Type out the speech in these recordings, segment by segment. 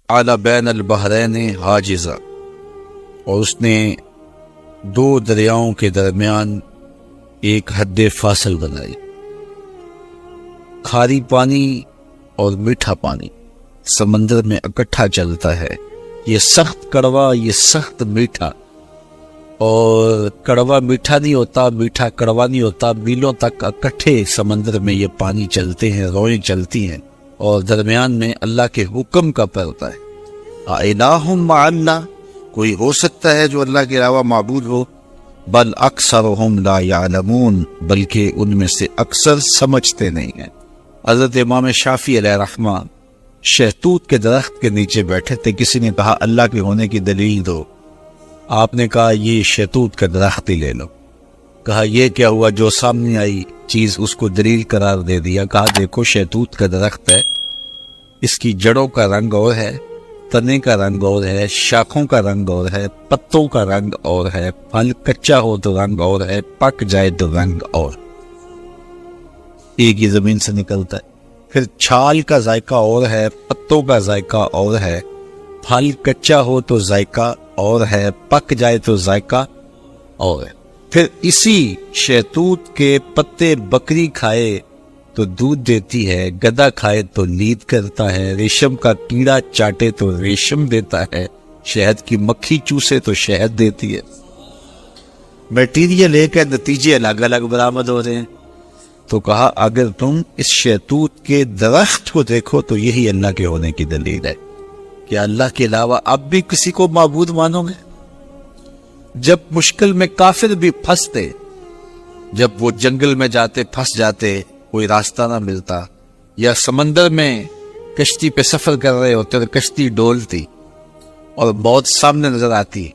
علی بین البحرین حاجزا، اور اس نے دو دریاؤں کے درمیان ایک حد فاصل بنائی۔ کھاری پانی اور میٹھا پانی سمندر میں اکٹھا چلتا ہے، یہ سخت کڑوا، یہ سخت میٹھا، اور کڑوا میٹھا نہیں ہوتا، میٹھا کڑوا نہیں ہوتا، میلوں تک اکٹھے سمندر میں یہ پانی چلتے ہیں، روئیں چلتی ہیں، اور درمیان میں اللہ کے حکم کا پردہ ہے۔ الہ مع اللہ، کوئی ہو سکتا ہے جو اللہ کے علاوہ معبود ہو؟ بل اکثرہم لا یعلمون، بلکہ ان میں سے اکثر سمجھتے نہیں ہیں۔ حضرت امام شافعی علیہ الرحمہ شہتوت کے درخت کے نیچے بیٹھے تھے، کسی نے کہا اللہ کے ہونے کی دلیل دو، آپ نے کہا یہ شہتوت کا درخت ہی لے لو۔ کہا یہ کیا ہوا؟ جو سامنے آئی چیز اس کو دلیل قرار دے دیا۔ کہا دیکھو شہتوت کا درخت ہے، اس کی جڑوں کا رنگ اور ہے، تنے کا رنگ اور ہے، شاخوں کا رنگ اور ہے، پتوں کا رنگ اور ہے، پھل کچا ہو تو رنگ اور ہے، پک جائے تو رنگ اور، ایک ہی زمین سے نکلتا ہے۔ پھر چھال کا ذائقہ اور ہے، پتوں کا ذائقہ اور ہے، پھل کچا ہو تو ذائقہ اور ہے، پک جائے تو ذائقہ اور ہے۔ پھر اسی شہتوت کے پتے بکری کھائے تو دودھ دیتی ہے، گدھا کھائے تو لید کرتا ہے، ریشم کا کیڑا چاٹے تو ریشم دیتا ہے، شہد کی مکھی چوسے تو شہد دیتی ہے۔ میٹیریل ایک ہے، نتیجے الگ الگ برآمد ہو رہے ہیں۔ تو کہا اگر تم اس شہتوت کے درخت کو دیکھو تو یہی اللہ کے ہونے کی دلیل ہے۔ کیا اللہ کے علاوہ اب بھی کسی کو معبود مانو گے؟ جب مشکل میں کافر بھی پھنستے، جب وہ جنگل میں جاتے پھنس جاتے، کوئی راستہ نہ ملتا، یا سمندر میں کشتی پہ سفر کر رہے ہوتے اور کشتی ڈولتی اور موت سامنے نظر آتی،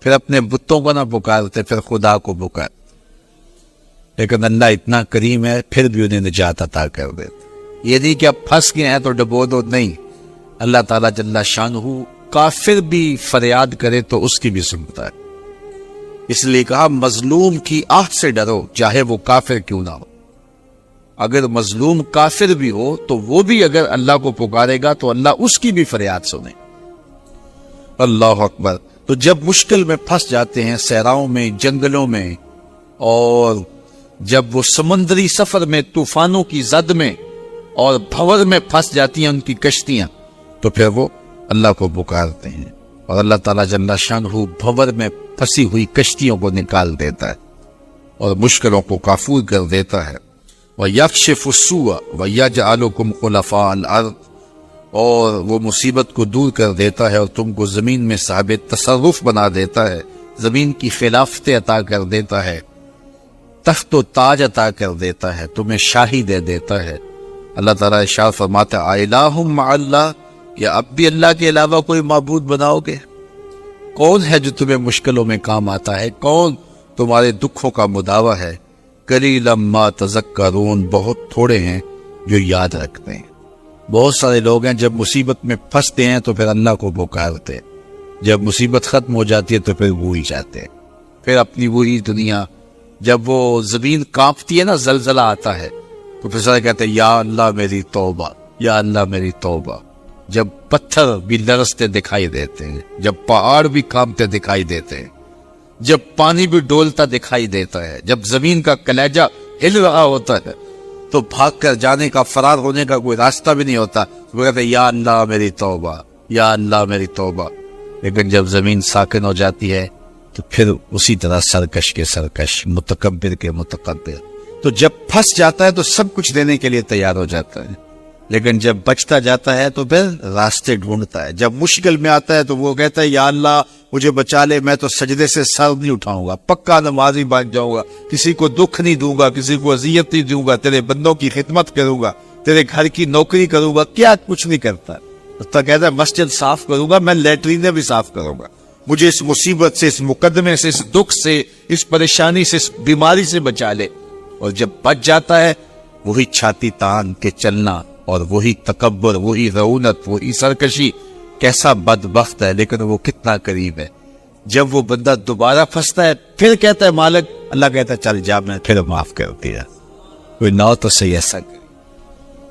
پھر اپنے بتوں کو نہ پکارتے، پھر خدا کو پکارتے، لیکن اللہ اتنا کریم ہے پھر بھی انہیں نجات عطا کر دیتے۔ یہ نہیں کہ اب پھنس گئے ہیں تو ڈبو دو، نہیں، اللہ تعالیٰ جل شانہ کافر بھی فریاد کرے تو اس کی بھی سنتا ہے۔ اس لیے کہا مظلوم کی آہ سے ڈرو، چاہے وہ کافر کیوں نہ ہو۔ اگر مظلوم کافر بھی ہو تو وہ بھی اگر اللہ کو پکارے گا تو اللہ اس کی بھی فریاد سنے۔ اللہ اکبر۔ تو جب مشکل میں پھنس جاتے ہیں، صحراؤں میں، جنگلوں میں، اور جب وہ سمندری سفر میں طوفانوں کی زد میں اور بھور میں پھنس جاتی ہیں ان کی کشتیاں، تو پھر وہ اللہ کو پکارتے ہیں، اور اللہ تعالیٰ جل شانہ بھور میں پھنسی ہوئی کشتیوں کو نکال دیتا ہے اور مشکلوں کو کافور کر دیتا ہے۔ وَيَكْشِفُ السُّوءَ وَيَجْعَلُكُمْ خُلَفَاءَ الْأَرْضِ، اور وہ مصیبت کو دور کر دیتا ہے اور تم کو زمین میں صاحب تصرف بنا دیتا ہے، زمین کی خلافتیں عطا کر دیتا ہے، تخت و تاج عطا کر دیتا ہے، تمہیں شاہی دے دیتا ہے۔ اللہ تعالیٰ ارشاد فرماتا ہے الہ مع اللہ، کیا اب بھی اللہ کے علاوہ کوئی معبود بناؤ گے؟ کون ہے جو تمہیں مشکلوں میں کام آتا ہے؟ کون تمہارے دکھوں کا مداوا ہے؟ قلیلا ما تذکرون، بہت تھوڑے ہیں جو یاد رکھتے ہیں۔ بہت سارے لوگ ہیں جب مصیبت میں پھنستے ہیں تو پھر اللہ کو پکارتے ہیں، جب مصیبت ختم ہو جاتی ہے تو پھر بھول جاتے ہیں، پھر اپنی وہی دنیا۔ جب وہ زمین کانپتی ہے نا، زلزلہ آتا ہے، تو پھر سارے کہتے ہیں یا اللہ میری توبہ، یا اللہ میری توبہ۔ جب پتھر بھی لرزتے دکھائی دیتے ہیں، جب پہاڑ بھی کانپتے دکھائی دیتے ہیں، جب پانی بھی ڈولتا دکھائی دیتا ہے، جب زمین کا کلیجہ ہل رہا ہوتا ہے، تو بھاگ کر جانے کا، فرار ہونے کا کوئی راستہ بھی نہیں ہوتا، وہ کہتے ہیں یا اللہ میری توبہ، یا اللہ میری توبہ۔ لیکن جب زمین ساکن ہو جاتی ہے تو پھر اسی طرح سرکش کے سرکش، متکبر کے متکبر۔ تو جب پھنس جاتا ہے تو سب کچھ دینے کے لیے تیار ہو جاتا ہے، لیکن جب بچتا جاتا ہے تو پھر راستے ڈھونڈتا ہے۔ جب مشکل میں آتا ہے تو وہ کہتا ہے یا اللہ مجھے بچا لے، میں تو سجدے سے سر نہیں اٹھاؤں گا، پکا نمازی بن جاؤں گا، کسی کو دکھ نہیں دوں گا، کسی کو اذیت نہیں دوں گا، تیرے بندوں کی خدمت کروں گا، تیرے گھر کی نوکری کروں گا۔ کیا کچھ نہیں کرتا، تو کہتا ہے مسجد صاف کروں گا، میں لیٹرینیں بھی صاف کروں گا، مجھے اس مصیبت سے، اس مقدمے سے، اس دکھ سے، اس پریشانی سے، اس بیماری سے بچا لے۔ اور جب بچ جاتا ہے وہی چھاتی تان کے چلنا، اور وہی تکبر، وہی رعونت، وہی سرکشی۔ کیسا بدبخت ہے، لیکن وہ کتنا قریب ہے۔ جب وہ بندہ دوبارہ پھنستا ہے پھر کہتا ہے مالک، اللہ کہتا ہے چل جا، میں پھر معاف کر دیا۔ کوئی نہ تو صحیح ایسا کرے۔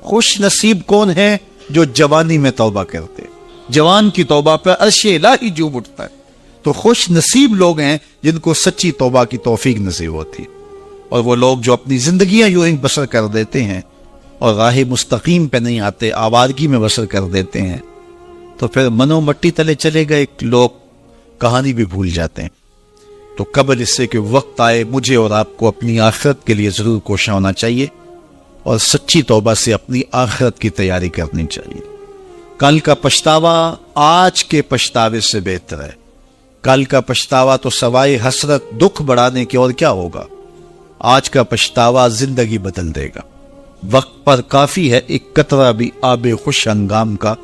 خوش نصیب کون ہے جو جوانی میں توبہ کرتے، جوان کی توبہ پہ عرش الہی جھوم اٹھتا ہے۔ تو خوش نصیب لوگ ہیں جن کو سچی توبہ کی توفیق نصیب ہوتی ہے، اور وہ لوگ جو اپنی زندگیاں یوں ہی بسر کر دیتے ہیں اور راہ مستقیم پہ نہیں آتے، آوارگی میں بسر کر دیتے ہیں، تو پھر منو مٹی تلے چلے گئے لوگ کہانی بھی بھول جاتے ہیں۔ تو قبل اس سے کہ وقت آئے مجھے اور آپ کو اپنی آخرت کے لیے ضرور کوشاں ہونا چاہیے، اور سچی توبہ سے اپنی آخرت کی تیاری کرنی چاہیے۔ کل کا پچھتاوا آج کے پچھتاوے سے بہتر ہے۔ کل کا پچھتاوا تو سوائے حسرت دکھ بڑھانے کے اور کیا ہوگا؟ آج کا پچھتاوا زندگی بدل دے گا۔ وقت پر کافی ہے ایک قطرہ بھی آب خوش ہنگام کا،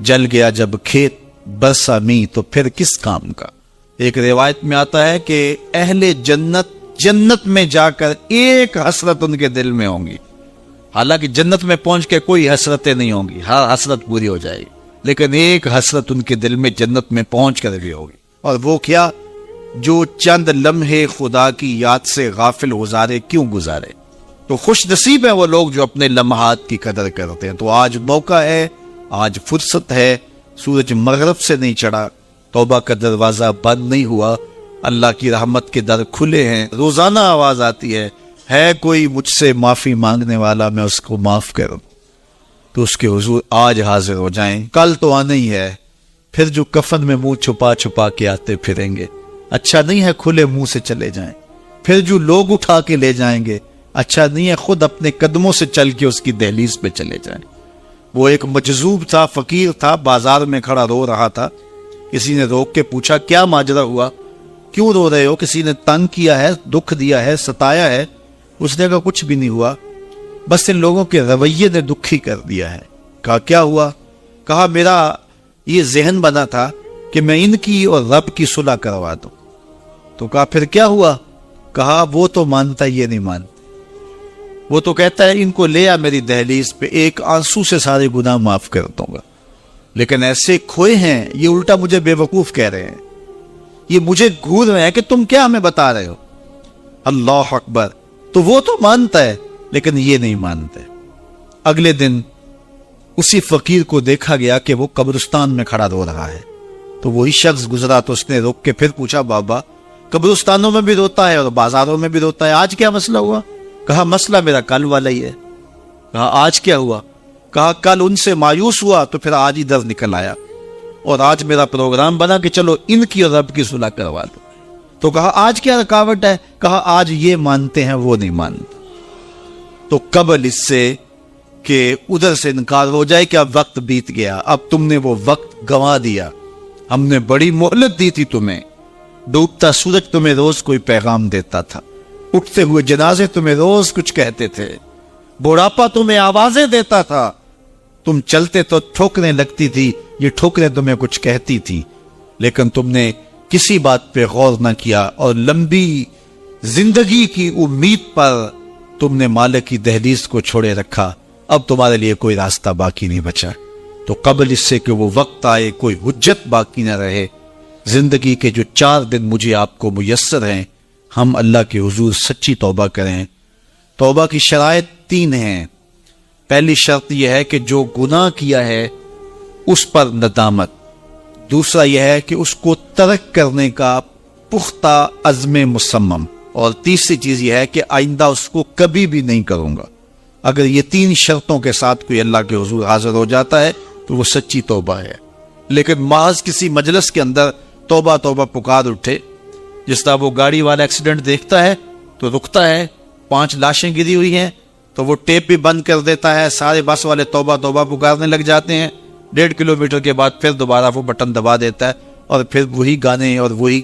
جل گیا جب کھیت برسا می تو پھر کس کام کا۔ ایک روایت میں آتا ہے کہ اہل جنت جنت میں جا کر ایک حسرت ان کے دل میں ہوں گی، حالانکہ جنت میں پہنچ کے کوئی حسرتیں نہیں ہوں گی، ہر حسرت پوری ہو جائے گی، لیکن ایک حسرت ان کے دل میں جنت میں پہنچ کر بھی ہوگی، اور وہ کیا؟ جو چند لمحے خدا کی یاد سے غافل گزارے کیوں گزارے۔ تو خوش نصیب ہیں وہ لوگ جو اپنے لمحات کی قدر کرتے ہیں۔ تو آج موقع ہے، آج فرصت ہے، سورج مغرب سے نہیں چڑھا، توبہ کا دروازہ بند نہیں ہوا، اللہ کی رحمت کے در کھلے ہیں، روزانہ آواز آتی ہے کوئی مجھ سے معافی مانگنے والا میں اس کو معاف کروں، تو اس کے حضور آج حاضر ہو جائیں، کل تو آنا ہی ہے۔ پھر جو کفن میں منہ چھپا چھپا کے آتے پھریں گے، اچھا نہیں ہے کھلے منہ سے چلے جائیں۔ پھر جو لوگ اٹھا کے لے جائیں گے، اچھا نہیں ہے خود اپنے قدموں سے چل کے اس کی دہلیز پہ چلے جائیں۔ وہ ایک مجذوب تھا، فقیر تھا، بازار میں کھڑا رو رہا تھا، کسی نے روک کے پوچھا کیا ماجرا ہوا، کیوں رو رہے ہو، کسی نے تنگ کیا ہے، دکھ دیا ہے، ستایا ہے؟ اس نے کہا کچھ بھی نہیں ہوا، بس ان لوگوں کے رویے نے دکھی کر دیا ہے۔ کہا کیا ہوا؟ کہا میرا یہ ذہن بنا تھا کہ میں ان کی اور رب کی صلح کروا دوں۔ تو کہا پھر کیا ہوا؟ کہا وہ تو مانتا یہ نہیں مانتا، وہ تو کہتا ہے ان کو لے آ میری دہلیز پہ، ایک آنسو سے سارے گناہ معاف کر دوں گا، لیکن ایسے کھوئے ہیں یہ الٹا مجھے بے وقوف کہہ رہے ہیں، یہ مجھے گھور رہے ہیں کہ تم کیا ہمیں بتا رہے ہو۔ اللہ اکبر! تو وہ تو مانتا ہے لیکن یہ نہیں مانتے۔ اگلے دن اسی فقیر کو دیکھا گیا کہ وہ قبرستان میں کھڑا رو رہا ہے، تو وہی شخص گزرا تو اس نے روک کے پھر پوچھا بابا قبرستانوں میں بھی روتا ہے اور بازاروں میں بھی روتا ہے، آج کیا مسئلہ ہوا؟ کہا مسئلہ میرا کل والا ہی ہے۔ کہا آج کیا ہوا؟ کہا کل ان سے مایوس ہوا تو پھر آج ادھر نکل آیا، اور آج میرا پروگرام بنا کہ چلو ان کی اور رب کی صلح کروا دو۔ تو کہا آج کیا رکاوٹ ہے؟ کہا آج یہ مانتے ہیں وہ نہیں مانتے۔ تو قبل اس سے کہ ادھر سے انکار ہو جائے کہ اب وقت بیت گیا، اب تم نے وہ وقت گنوا دیا، ہم نے بڑی مہلت دی تھی تمہیں، ڈوبتا سورج تمہیں روز کوئی پیغام دیتا تھا، اٹھتے ہوئے جنازے تمہیں روز کچھ کہتے تھے، بڑھاپا تمہیں آوازیں دیتا تھا، تم چلتے تو ٹھوکریں لگتی تھی، یہ ٹھوکریں تمہیں کچھ کہتی تھی، لیکن تم نے کسی بات پہ غور نہ کیا، اور لمبی زندگی کی امید پر تم نے مالک کی دہلیز کو چھوڑے رکھا، اب تمہارے لیے کوئی راستہ باقی نہیں بچا۔ تو قبل اس سے کہ وہ وقت آئے کوئی حجت باقی نہ رہے، زندگی کے جو 4 دن مجھے آپ کو میسر ہیں، ہم اللہ کے حضور سچی توبہ کریں۔ توبہ کی شرائط 3 ہیں۔ پہلی شرط یہ ہے کہ جو گناہ کیا ہے اس پر ندامت، دوسرا یہ ہے کہ اس کو ترک کرنے کا پختہ عزم مصمم، اور تیسری چیز یہ ہے کہ آئندہ اس کو کبھی بھی نہیں کروں گا۔ اگر یہ 3 شرطوں کے ساتھ کوئی اللہ کے حضور حاضر ہو جاتا ہے تو وہ سچی توبہ ہے۔ لیکن محض کسی مجلس کے اندر توبہ توبہ پکار اٹھے، جس طرح وہ گاڑی والا ایکسیڈنٹ دیکھتا ہے تو رکتا ہے، 5 لاشیں گری ہوئی ہیں تو وہ ٹیپ بھی بند کر دیتا ہے، سارے بس والے توبہ توبہ پکارنے لگ جاتے ہیں، 1.5 کلومیٹر کے بعد پھر دوبارہ وہ بٹن دبا دیتا ہے، اور پھر وہی گانے اور وہی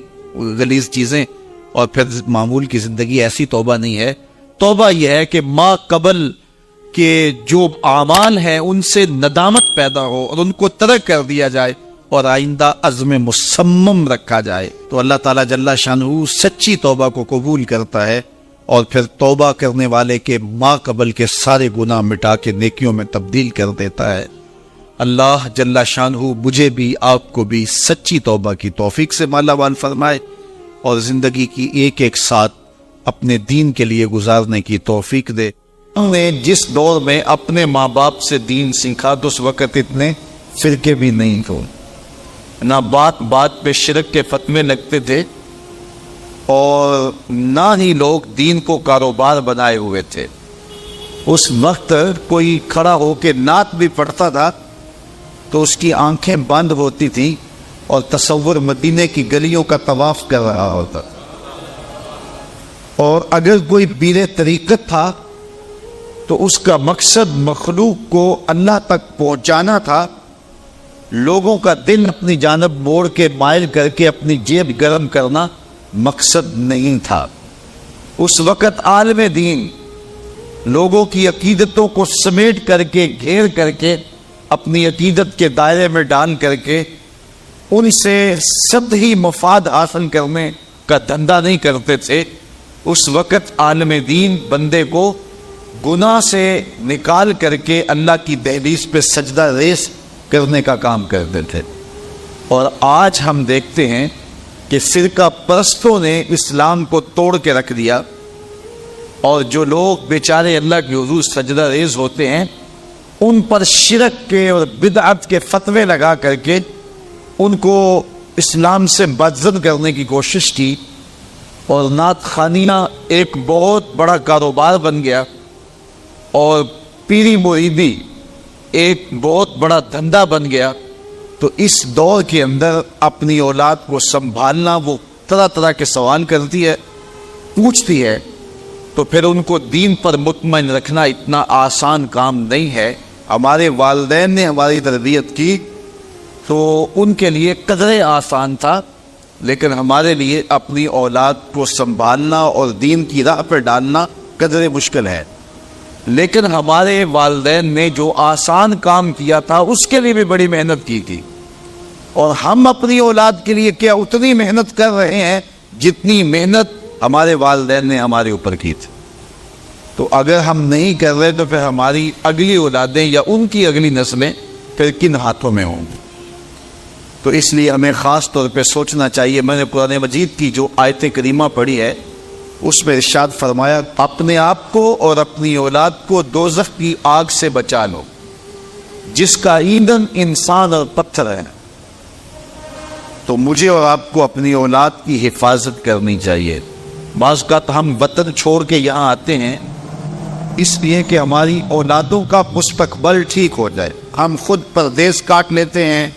غلیظ چیزیں، اور پھر معمول کی زندگی۔ ایسی توبہ نہیں ہے۔ توبہ یہ ہے کہ ما قبل کہ جو اعمال ہیں ان سے ندامت پیدا ہو اور ان کو ترک کر دیا جائے، اور آئندہ عزم مصمم رکھا جائے، تو اللہ تعالیٰ جل شانہ سچی توبہ کو قبول کرتا ہے، اور پھر توبہ کرنے والے کے ما قبل کے سارے گناہ مٹا کے نیکیوں میں تبدیل کر دیتا ہے۔ اللہ جل شانہ مجھے بھی آپ کو بھی سچی توبہ کی توفیق سے مالا مال فرمائے، اور زندگی کی ایک ساتھ اپنے دین کے لیے گزارنے کی توفیق دے۔ ہم نے جس دور میں اپنے ماں باپ سے دین سیکھا تو اس وقت اتنے فرقے بھی نہیں تھے، نہ بات بات پہ شرک کے فتوے لگتے تھے، اور نہ ہی لوگ دین کو کاروبار بنائے ہوئے تھے۔ اس وقت کوئی کھڑا ہو کے نعت بھی پڑھتا تھا تو اس کی آنکھیں بند ہوتی تھیں اور تصور مدینے کی گلیوں کا طواف کر رہا ہوتا تھا۔ اور اگر کوئی پیر طریقت تھا تو اس کا مقصد مخلوق کو اللہ تک پہنچانا تھا، لوگوں کا دل اپنی جانب موڑ کے مائل کر کے اپنی جیب گرم کرنا مقصد نہیں تھا۔ اس وقت عالم دین لوگوں کی عقیدتوں کو سمیٹ کر کے، گھیر کر کے، اپنی عقیدت کے دائرے میں ڈال کر کے ان سے سطحی مفاد حاصل کرنے کا دھندا نہیں کرتے تھے۔ اس وقت عالم دین بندے کو گناہ سے نکال کر کے اللہ کی دہلیز پہ سجدہ ریز کرنے کا کام کرتے تھے۔ اور آج ہم دیکھتے ہیں کہ فرقہ پرستوں نے اسلام کو توڑ کے رکھ دیا، اور جو لوگ بیچارے اللہ کے حضور سجدہ ریز ہوتے ہیں ان پر شرک کے اور بدعت کے فتوے لگا کر کے ان کو اسلام سے بدزد کرنے کی کوشش کی، اور نعت خانیہ ایک بہت بڑا کاروبار بن گیا، اور پیری مریدی ایک بہت بڑا دھندا بن گیا۔ تو اس دور کے اندر اپنی اولاد کو سنبھالنا، وہ طرح طرح کے سوال کرتی ہے، پوچھتی ہے، تو پھر ان کو دین پر مطمئن رکھنا اتنا آسان کام نہیں ہے۔ ہمارے والدین نے ہماری تربیت کی تو ان کے لیے قدرے آسان تھا، لیکن ہمارے لیے اپنی اولاد کو سنبھالنا اور دین کی راہ پر ڈالنا قدرے مشکل ہے۔ لیکن ہمارے والدین نے جو آسان کام کیا تھا اس کے لیے بھی بڑی محنت کی تھی، اور ہم اپنی اولاد کے لیے کیا اتنی محنت کر رہے ہیں جتنی محنت ہمارے والدین نے ہمارے اوپر کی تھی۔ تو اگر ہم نہیں کر رہے تو پھر ہماری اگلی اولادیں یا ان کی اگلی نسلیں پھر کن ہاتھوں میں ہوں گی؟ تو اس لیے ہمیں خاص طور پہ سوچنا چاہیے۔ میں نے قرآن مجید کی جو آیت کریمہ پڑھی ہے اس میں ارشاد فرمایا، اپنے آپ کو اور اپنی اولاد کو دوزخ کی آگ سے بچا لو جس کا ایندھن انسان اور پتھر ہے۔ تو مجھے اور آپ کو اپنی اولاد کی حفاظت کرنی چاہیے۔ بعض اوقات ہم وطن چھوڑ کے یہاں آتے ہیں اس لیے کہ ہماری اولادوں کا مستقبل ٹھیک ہو جائے۔ ہم خود پردیس کاٹ لیتے ہیں،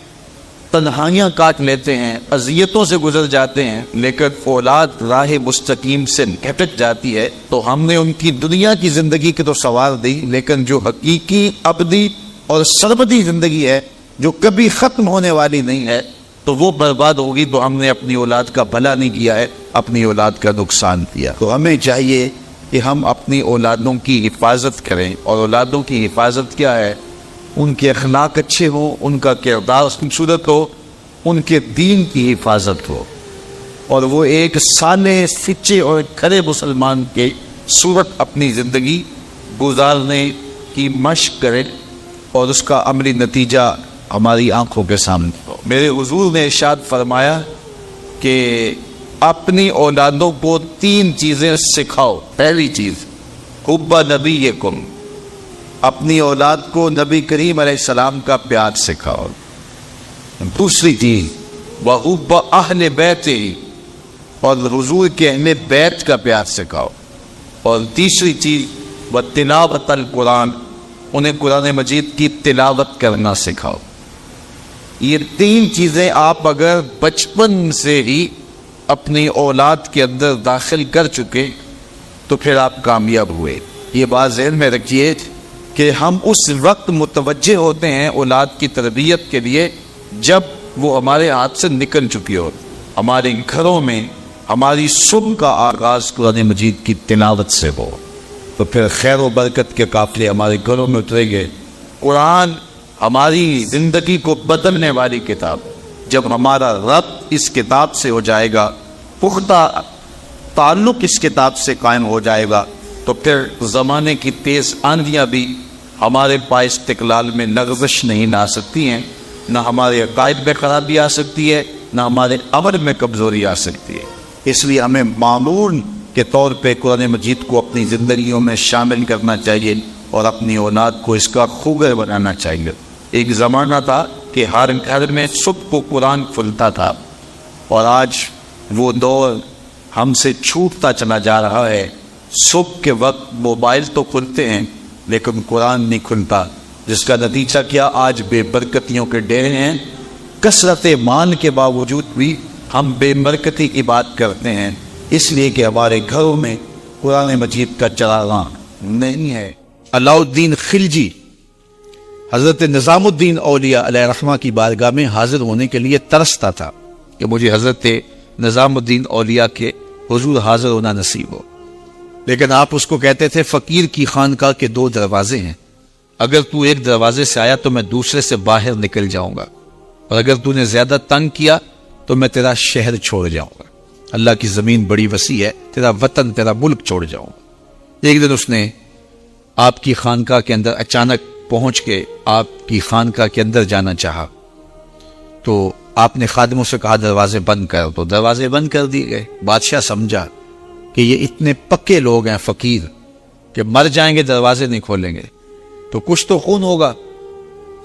تنہائیاں کاٹ لیتے ہیں، اذیتوں سے گزر جاتے ہیں، لیکن اولاد راہ مستقیم سے بھٹک جاتی ہے تو ہم نے ان کی دنیا کی زندگی کی تو سوار دی، لیکن جو حقیقی ابدی اور سرمدی زندگی ہے جو کبھی ختم ہونے والی نہیں ہے تو وہ برباد ہوگی۔ تو ہم نے اپنی اولاد کا بھلا نہیں کیا ہے، اپنی اولاد کا نقصان کیا۔ تو ہمیں چاہیے کہ ہم اپنی اولادوں کی حفاظت کریں، اور اولادوں کی حفاظت کیا ہے؟ ان کے اخلاق اچھے ہوں، ان کا کردار خوبصورت ہو، ان کے دین کی حفاظت ہو، اور وہ ایک صالح، سچے اور کھرے مسلمان کے صورت اپنی زندگی گزارنے کی مشق کرے، اور اس کا عملی نتیجہ ہماری آنکھوں کے سامنے ہو۔ میرے حضور نے ارشاد فرمایا کہ اپنی اولادوں کو 3 چیزیں سکھاؤ۔ پہلی چیز حب نبیکم، اپنی اولاد کو نبی کریم علیہ السلام کا پیار سکھاؤ۔ دوسری چیز وحب اہل بیت، اور حضور کے اہل بیت کا پیار سکھاؤ۔ اور تیسری چیز وتلاوت القرآن، انہیں قرآن مجید کی تلاوت کرنا سکھاؤ۔ یہ 3 چیزیں آپ اگر بچپن سے ہی اپنی اولاد کے اندر داخل کر چکے تو پھر آپ کامیاب ہوئے۔ یہ بات ذہن میں رکھیے کہ ہم اس وقت متوجہ ہوتے ہیں اولاد کی تربیت کے لیے جب وہ ہمارے ہاتھ سے نکل چکی ہو۔ ہمارے گھروں میں ہماری صبح کا آغاز قرآن مجید کی تلاوت سے ہو تو پھر خیر و برکت کے قافلے ہمارے گھروں میں اتریں گے۔ قرآن ہماری زندگی کو بدلنے والی کتاب، جب ہمارا ربط اس کتاب سے ہو جائے گا، پختہ تعلق اس کتاب سے قائم ہو جائے گا، تو پھر زمانے کی تیز آندیاں بھی ہمارے پائے استقلال میں لغزش نہیں لا سکتی ہیں، نہ ہمارے عقائد میں خرابی آ سکتی ہے، نہ ہمارے عمل میں کمزوری آ سکتی ہے۔ اس لیے ہمیں معمول کے طور پہ قرآن مجید کو اپنی زندگیوں میں شامل کرنا چاہیے اور اپنی اولاد کو اس کا خوگر بنانا چاہیے۔ ایک زمانہ تھا کہ ہر گھر میں صبح کو قرآن کھلتا تھا، اور آج وہ دور ہم سے چھوٹتا چلا جا رہا ہے۔ صبح کے وقت موبائل تو کھلتے ہیں لیکن قرآن نہیں کھلتا، جس کا نتیجہ کیا؟ آج بے برکتیوں کے ڈیرے ہیں۔ کثرت مال کے باوجود بھی ہم بے برکتی کی بات کرتے ہیں، اس لیے کہ ہمارے گھروں میں قرآن مجید کا چراغاں نہیں ہے۔ علاؤ الدین خلجی حضرت نظام الدین اولیاء علیہ رحمہ کی بارگاہ میں حاضر ہونے کے لیے ترستا تھا کہ مجھے حضرت نظام الدین اولیاء کے حضور حاضر ہونا نصیب ہو، لیکن آپ اس کو کہتے تھے فقیر کی خانقاہ کے 2 دروازے ہیں، اگر تو ایک دروازے سے آیا تو میں دوسرے سے باہر نکل جاؤں گا، اور اگر تو نے زیادہ تنگ کیا تو میں تیرا شہر چھوڑ جاؤں گا، اللہ کی زمین بڑی وسیع ہے، تیرا وطن تیرا ملک چھوڑ جاؤں گا۔ ایک دن اس نے آپ کی خانقاہ کے اندر اچانک پہنچ کے آپ کی خانقاہ کے اندر جانا چاہا، تو آپ نے خادموں سے کہا دروازے بند کر، تو دروازے بند کر دیے گئے۔ بادشاہ سمجھا کہ یہ اتنے پکے لوگ ہیں فقیر کہ مر جائیں گے دروازے نہیں کھولیں گے تو کچھ تو خون ہوگا۔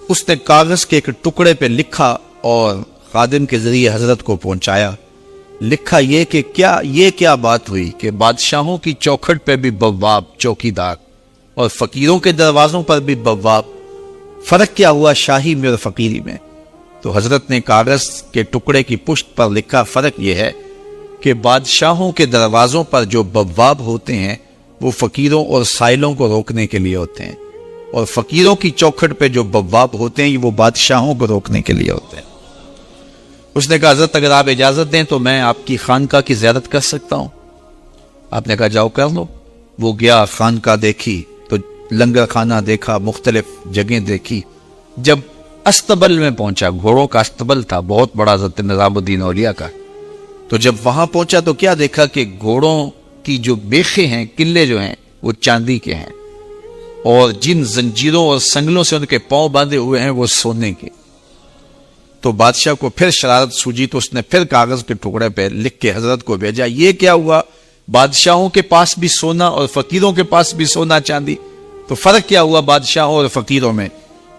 اس نے کاغذ کے ایک ٹکڑے پہ لکھا اور خادم کے ذریعے حضرت کو پہنچایا۔ لکھا یہ کہ کیا بات ہوئی کہ بادشاہوں کی چوکھٹ پہ بھی بواب چوکیدار اور فقیروں کے دروازوں پر بھی بواب، فرق کیا ہوا شاہی میں اور فقیری میں؟ تو حضرت نے کاغذ کے ٹکڑے کی پشت پر لکھا فرق یہ ہے کہ بادشاہوں کے دروازوں پر جو بواب ہوتے ہیں وہ فقیروں اور سائلوں کو روکنے کے لیے ہوتے ہیں، اور فقیروں کی چوکھٹ پہ جو بواب ہوتے ہیں وہ بادشاہوں کو روکنے کے لیے ہوتے ہیں۔ اس نے کہا حضرت اگر آپ اجازت دیں تو میں آپ کی خانقاہ کی زیارت کر سکتا ہوں؟ آپ نے کہا جاؤ کر لو۔ وہ گیا، خانقاہ دیکھی تو لنگر خانہ دیکھا، مختلف جگہیں دیکھی۔ جب استبل میں پہنچا، گھوڑوں کا استبل تھا بہت بڑا حضرت نظام الدین اولیاء کا، تو جب وہاں پہنچا تو کیا دیکھا کہ گھوڑوں کی جو بیخیں ہیں، قلعے جو ہیں وہ چاندی کے ہیں، اور جن زنجیروں اور سنگلوں سے ان کے پاؤں باندھے ہوئے ہیں وہ سونے کے۔ تو بادشاہ کو پھر شرارت سوجی تو اس نے پھر کاغذ کے ٹکڑے پہ لکھ کے حضرت کو بھیجا، یہ کیا ہوا؟ بادشاہوں کے پاس بھی سونا اور فقیروں کے پاس بھی سونا چاندی، تو فرق کیا ہوا بادشاہوں اور فقیروں میں؟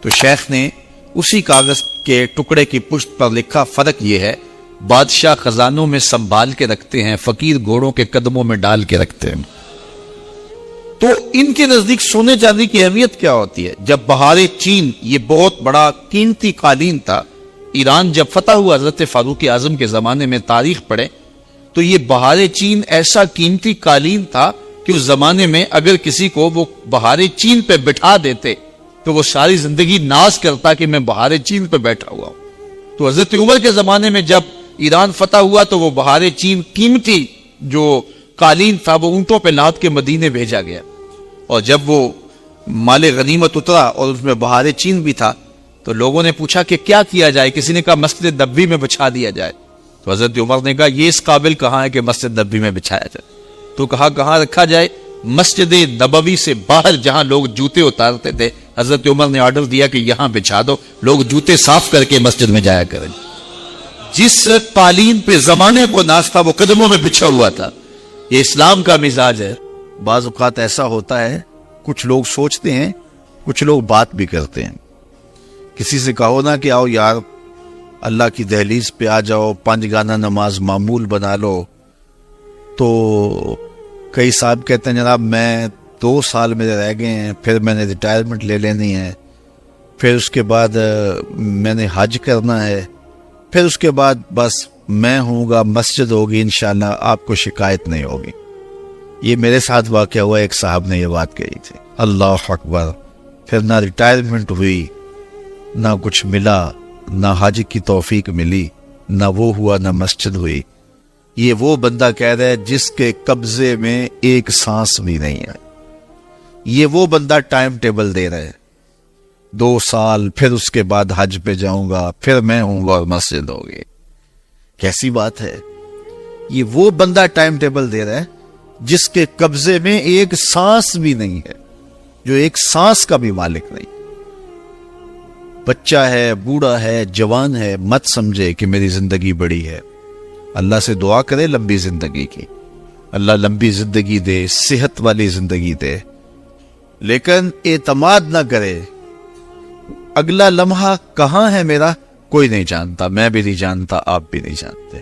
تو شیخ نے اسی کاغذ کے ٹکڑے کی پشت پر لکھا فرق یہ ہے بادشاہ خزانوں میں سنبھال کے رکھتے ہیں، فقیر گھوڑوں کے قدموں میں ڈال کے رکھتے ہیں۔ تو ان کے نزدیک سونے چاندی کی اہمیت کیا ہوتی ہے؟ جب بہار چین، یہ بہت بڑا قیمتی قالین تھا، ایران جب فتح ہوا حضرت فاروق اعظم کے زمانے میں، تاریخ پڑھے تو یہ بہار چین ایسا قیمتی قالین تھا کہ اس زمانے میں اگر کسی کو وہ بہار چین پہ بٹھا دیتے تو وہ ساری زندگی ناز کرتا کہ میں بہار چین پہ بیٹھا ہوا ہوں۔ تو حضرت عمر کے زمانے میں جب ایران فتح ہوا تو وہ بہار چین قیمتی جو قالین تھا وہ اونٹوں پہ لاد کے مدینے بھیجا گیا، اور جب وہ مال غنیمت اترا اور اس میں بہار چین بھی تھا تو لوگوں نے پوچھا کہ کیا کیا جائے؟ کسی نے کہا مسجد نبوی میں بچھا دیا جائے، تو حضرت عمر نے کہا یہ اس قابل کہاں ہے کہ مسجد نبوی میں بچھایا جائے؟ تو کہا کہاں رکھا جائے؟ مسجد نبوی سے باہر جہاں لوگ جوتے اتارتے تھے، حضرت عمر نے آرڈر دیا کہ یہاں بچھا دو، لوگ جوتے صاف کر کے مسجد میں جایا کریں۔ جس قالین پہ زمانے کو ناز تھا وہ قدموں میں بچھا ہوا تھا۔ یہ اسلام کا مزاج ہے۔ بعض اوقات ایسا ہوتا ہے، کچھ لوگ سوچتے ہیں، کچھ لوگ بات بھی کرتے ہیں۔ کسی سے کہو نا کہ آؤ یار اللہ کی دہلیز پہ آ جاؤ، 5 گانا نماز معمول بنا لو، تو کئی صاحب کہتے ہیں جناب میں 2 سال میرے رہ گئے ہیں، پھر میں نے ریٹائرمنٹ لے لینی ہے، پھر اس کے بعد میں نے حج کرنا ہے، پھر اس کے بعد بس میں ہوں گا، مسجد ہوگی، انشاءاللہ آپ کو شکایت نہیں ہوگی۔ یہ میرے ساتھ واقع ہوا، ایک صاحب نے یہ بات کہی تھی۔ اللہ اکبر! پھر نہ ریٹائرمنٹ ہوئی، نہ کچھ ملا، نہ حج کی توفیق ملی، نہ وہ ہوا، نہ مسجد ہوئی۔ یہ وہ بندہ کہہ رہا ہے جس کے قبضے میں ایک سانس بھی نہیں ہے۔ یہ وہ بندہ ٹائم ٹیبل دے رہا ہے، 2 سال، پھر اس کے بعد حج پہ جاؤں گا، پھر میں ہوں گا اور مسجد ہوگی۔ کیسی بات ہے؟ یہ وہ بندہ ٹائم ٹیبل دے رہا ہے جس کے قبضے میں ایک سانس بھی نہیں ہے، جو ایک سانس کا بھی مالک نہیں۔ بچہ ہے، بوڑھا ہے، جوان ہے، مت سمجھے کہ میری زندگی بڑی ہے۔ اللہ سے دعا کرے لمبی زندگی کی، اللہ لمبی زندگی دے، صحت والی زندگی دے، لیکن اعتماد نہ کرے اگلا لمحہ کہاں ہے میرا کوئی نہیں جانتا، میں بھی نہیں جانتا، آپ بھی نہیں جانتے۔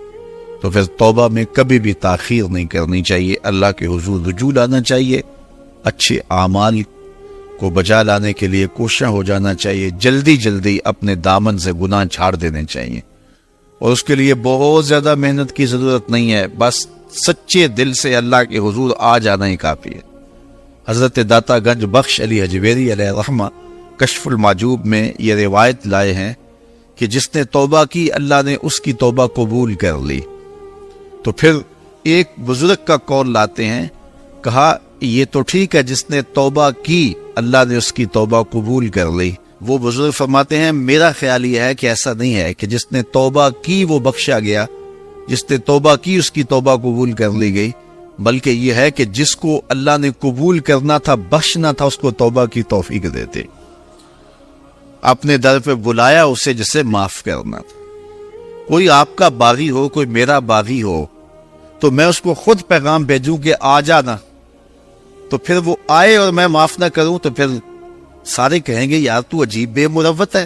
تو پھر توبہ میں کبھی بھی تاخیر نہیں کرنی چاہیے، اللہ کے حضور رجوع لانا چاہیے، اچھے اعمال کو بجا لانے کے لیے کوشاں ہو جانا چاہیے، جلدی جلدی اپنے دامن سے گناہ جھاڑ دینے چاہیے، اور اس کے لیے بہت زیادہ محنت کی ضرورت نہیں ہے، بس سچے دل سے اللہ کے حضور آ جانا ہی کافی ہے۔ حضرت داتا گنج بخش علی حجویری علیہ رحمہ کشف المعجوب میں یہ روایت لائے ہیں کہ جس نے توبہ کی اللہ نے اس کی توبہ قبول کر لی۔ تو پھر ایک بزرگ کا قول لاتے ہیں، کہا یہ تو ٹھیک ہے جس نے توبہ کی اللہ نے اس کی توبہ قبول کر لی۔ وہ بزرگ فرماتے ہیں میرا خیال یہ ہے کہ ایسا نہیں ہے کہ جس نے توبہ کی وہ بخشا گیا، جس نے توبہ کی اس کی توبہ قبول کر لی گئی، بلکہ یہ ہے کہ جس کو اللہ نے قبول کرنا تھا بخشنا تھا اس کو توبہ کی توفیق دیتے، اپنے در پہ بلایا اسے جسے معاف کرنا تھا۔ کوئی آپ کا باغی ہو، کوئی میرا باغی ہو، تو میں اس کو خود پیغام بھیجوں کہ آ جانا، تو پھر وہ آئے اور میں معاف نہ کروں تو پھر سارے کہیں گے یار تو عجیب بے مروت ہے،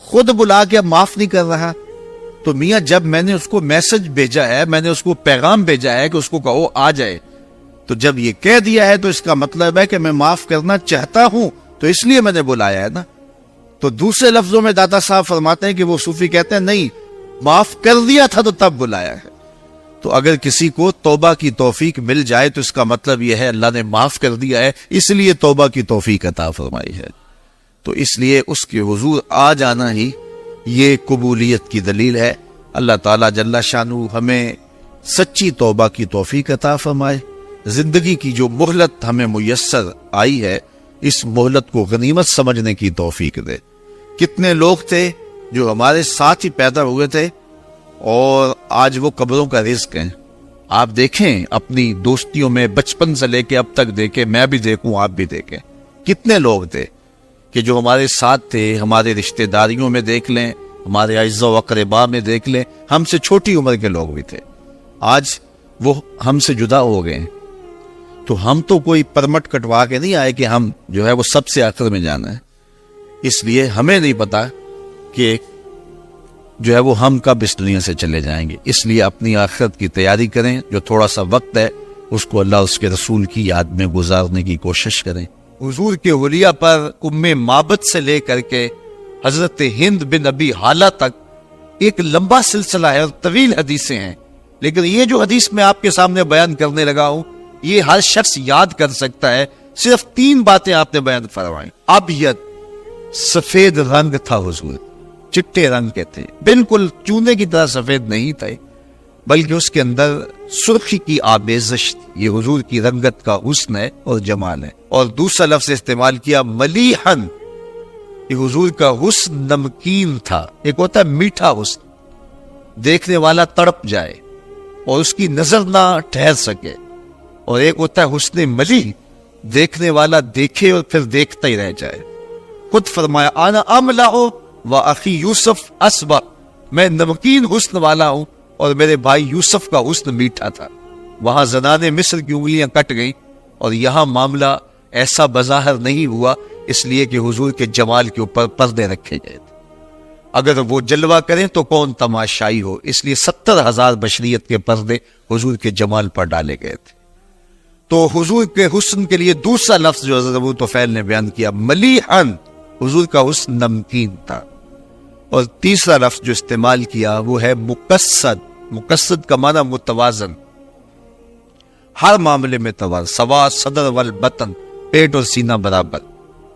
خود بلا کے معاف نہیں کر رہا۔ تو میاں جب میں نے اس کو میسج بھیجا ہے، میں نے اس کو پیغام بھیجا ہے کہ اس کو کہو آ جائے، تو جب یہ کہہ دیا ہے تو اس کا مطلب ہے کہ میں معاف کرنا چاہتا ہوں، تو اس لیے میں نے بلایا ہے نا۔ تو دوسرے لفظوں میں داتا صاحب فرماتے ہیں کہ وہ صوفی کہتے ہیں نہیں، معاف کر دیا تھا تو تب بلایا ہے۔ تو اگر کسی کو توبہ کی توفیق مل جائے تو اس کا مطلب یہ ہے اللہ نے معاف کر دیا ہے، اس لیے توبہ کی توفیق عطا فرمائی ہے۔ تو اس لیے اس کے حضور آ جانا ہی یہ قبولیت کی دلیل ہے۔ اللہ تعالیٰ جل شانہ ہمیں سچی توبہ کی توفیق عطا فرمائے، زندگی کی جو مہلت ہمیں میسر آئی ہے اس مہلت کو غنیمت سمجھنے کی توفیق دے۔ کتنے لوگ تھے جو ہمارے ساتھ ہی پیدا ہوئے تھے اور آج وہ قبروں کا رزق ہیں۔ آپ دیکھیں اپنی دوستیوں میں بچپن سے لے کے اب تک دیکھیں، میں بھی دیکھوں آپ بھی دیکھیں، کتنے لوگ تھے کہ جو ہمارے ساتھ تھے، ہمارے رشتہ داریوں میں دیکھ لیں، ہمارے اعزاء و اقرباء میں دیکھ لیں، ہم سے چھوٹی عمر کے لوگ بھی تھے، آج وہ ہم سے جدا ہو گئے ہیں۔ تو ہم تو کوئی پرمٹ کٹوا کے نہیں آئے کہ ہم جو ہے وہ سب سے آخر میں جانا ہے، اس لیے ہمیں نہیں پتا کہ جو ہے وہ ہم کب اس دنیا سے چلے جائیں گے۔ اس لیے اپنی آخرت کی تیاری کریں، جو تھوڑا سا وقت ہے اس کو اللہ اس کے رسول کی یاد میں گزارنے کی کوشش کریں۔ حضور کے اولیاء پر ام معبد سے لے کر کے حضرت ہند بن ابی حالہ تک ایک لمبا سلسلہ ہے اور طویل حدیثیں ہیں، لیکن یہ جو حدیث میں آپ کے سامنے بیان کرنے لگا ہوں یہ ہر شخص یاد کر سکتا ہے۔ صرف 3 باتیں آپ نے بیان فرمائیں۔ ابیض، سفید رنگ تھا حضور، چٹے رنگ کے تھے، بالکل چونے کی طرح سفید نہیں تھے، بلکہ اس کے اندر سرخی کی آمیزش تھی۔ یہ حضور کی رنگت کا حسن ہے اور جمال ہے۔ اور دوسرا لفظ استعمال کیا ملیحن، یہ حضور کا حسن نمکین تھا۔ ایک ہوتا ہے میٹھا حسن، دیکھنے والا تڑپ جائے اور اس کی نظر نہ ٹھہر سکے، اور ایک ہوتا ہے حسن ملیح، دیکھنے والا دیکھے اور پھر دیکھتا ہی رہ جائے۔ خود فرمایا انا املح و اخی یوسف اصبر، میں نمکین حسن والا ہوں اور میرے بھائی یوسف کا حسن میٹھا تھا۔ وہاں زنان مصر کی انگلیاں کٹ گئیں اور یہاں معاملہ ایسا بظاہر نہیں ہوا، اس لیے کہ حضور کے جمال کے اوپر پردے رکھے گئے تھے۔ اگر وہ جلوہ کریں تو کون تماشائی ہو، اس لیے 70,000 بشریت کے پردے حضور کے جمال پر ڈالے گئے تھے۔ تو حضور کے حسن کے لیے دوسرا لفظ جو حضرت ابو طفیل نے بیان کیا ملیحن، حضور کا حسن نمکین تھا۔ اور تیسرا لفظ جو استعمال کیا وہ ہے مقصد۔ مقصد کا معنی متوازن، ہر معاملے میں توازن، سوا صدر والبطن، پیٹ اور سینہ برابر۔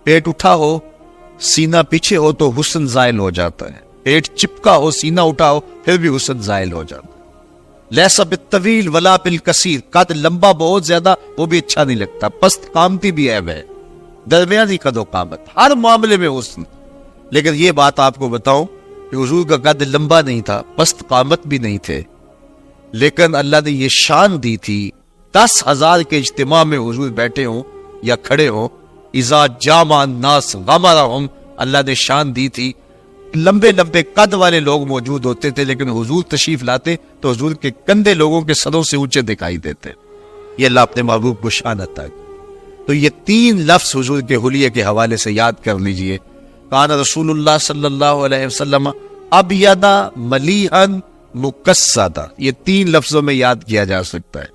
پیٹ اٹھا ہو سینہ پیچھے ہو تو حسن زائل ہو جاتا ہے، پیٹ چپکا ہو سینہ اٹھا ہو پھر بھی حسن زائل ہو جاتا ہے۔ لیسا بالطویل ولا بالقصیر، قد لمبا بہت زیادہ وہ بھی اچھا نہیں لگتا، پست قامتی بھی عیب ہے، درمیانی قد و قامت، ہر معاملے میں حسن۔ لیکن یہ بات آپ کو بتاؤں کہ حضور کا قد لمبا نہیں تھا، پست قامت بھی نہیں تھے، لیکن اللہ نے یہ شان دی تھی 10,000 کے اجتماع میں حضور بیٹھے ہوں یا کھڑے ہوں، اذا جامع الناس غمرہم، اللہ نے شان دی تھی۔ لمبے لمبے قد والے لوگ موجود ہوتے تھے لیکن حضور تشریف لاتے تو حضور کے کندھے لوگوں کے سروں سے اونچے دکھائی دیتے۔ یہ اللہ اپنے محبوب کو شان عطا کی۔ تو یہ 3 لفظ حضور کے حلیے کے حوالے سے یاد کر لیجئے۔ کان رسول اللہ صلی اللہ علیہ وسلم ابیض ملیحا مکسدا، یہ 3 لفظوں میں یاد کیا جا سکتا ہے،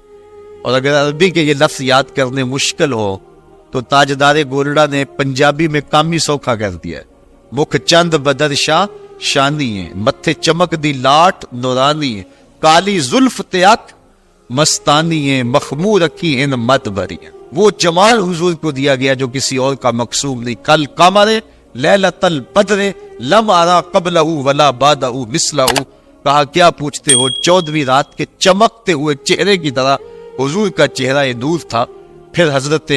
اور اگر عربی کے یہ لفظ یاد کرنے مشکل ہو تو تاجدار گولڑا نے پنجابی میں کامی سوکھا کر دیا ہے۔ مکھ چند بدر شاہ شانی ہے، متھے چمک دی لاٹ نورانی ہے، کالی زلف تے اکھ مستانی ہے، مخمور رکھی ان مت بھری ہے۔ وہ جمال حضور کو دیا گیا جو کسی اور کا مقصوم نہیں۔ کل قمر لیلۃ البدر لم ارا قبلہ ولا بعدہ مثلہ، کہا کیا پوچھتے ہو، 14ویں رات کے چمکتے ہوئے چہرے کی طرح حضور کا چہرہ نور تھا۔ پھر حضرت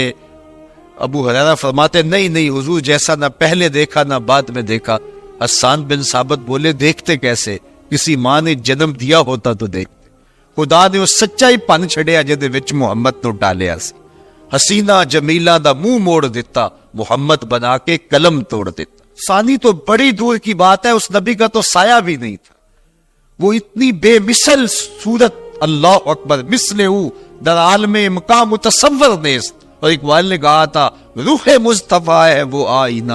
ابو ہریرہ فرماتے نہیں حضور جیسا نہ پہلے دیکھا نہ بعد میں دیکھا۔ حسان بن ثابت بولے دیکھتے کیسے، کسی ماں نے جنم دیا ہوتا تو دیکھتے۔ خدا نے وہ سچائی پن چھڑیا جدے وچ محمد نو ڈالیا سی، حسینہ جمیلہ دا منہ موڑ دیتا، محمد بنا کے قلم توڑ دیتا۔ ثانی تو بڑی دور کی بات ہے، اس نبی کا تو سایہ بھی نہیں تھا، وہ اتنی بے مثل صورت، اللہ اکبر، مثل در عالم مقام متصور نیست۔ اور اقبال نے کہا تھا روح مصطفیٰ ہے وہ آئینہ،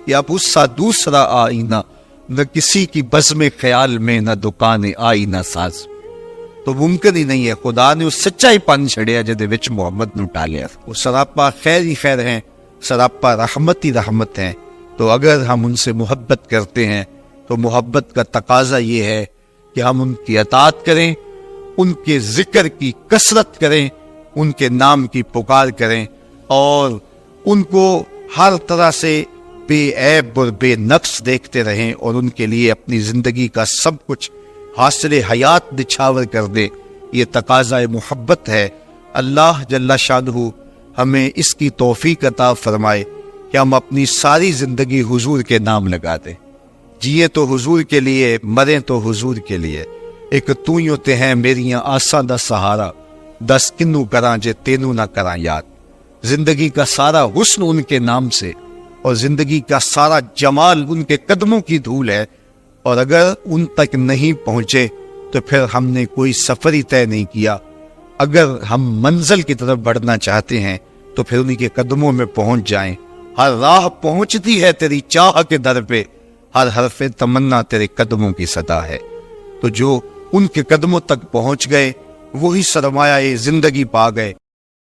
یا اس سا دوسرا آئینہ، نہ کسی کی بزم خیال میں نہ دکان آئینہ ساز۔ تو ممکن ہی نہیں ہے، خدا نے اس سچائی پن چھڑیا جدے وچ محمد نو ٹالیا۔ وہ سراپا خیر ہی خیر ہیں، سراپا رحمت ہی رحمت ہیں۔ تو اگر ہم ان سے محبت کرتے ہیں تو محبت کا تقاضا یہ ہے کہ ہم ان کی اطاعت کریں، ان کے ذکر کی کثرت کریں، ان کے نام کی پکار کریں، اور ان کو ہر طرح سے بے عیب اور بے نقص دیکھتے رہیں، اور ان کے لیے اپنی زندگی کا سب کچھ حاصل حیات نچھاور کر دے۔ یہ تقاضا محبت ہے۔ اللہ جل شانہ ہمیں اس کی توفیق عطا فرمائے کہ ہم اپنی ساری زندگی حضور کے نام لگا دیں، جیے تو حضور کے لیے، مریں تو حضور کے لیے۔ ایک تو ہی ہوتے ہیں میریاں آساں دا سہارا، 10 کنوں کراں جے تینوں نہ کراں یاد۔ زندگی کا سارا حسن ان کے نام سے، اور زندگی کا سارا جمال ان کے قدموں کی دھول ہے، اور اگر ان تک نہیں پہنچے تو پھر ہم نے کوئی سفر ہی طے نہیں کیا۔ اگر ہم منزل کی طرف بڑھنا چاہتے ہیں تو پھر انہی کے قدموں میں پہنچ جائیں۔ ہر راہ پہنچتی ہے تیری چاہ کے در پہ، ہر حرف تمنا تیرے قدموں کی صدا ہے۔ تو جو ان کے قدموں تک پہنچ گئے وہی سرمایہ زندگی پا گئے۔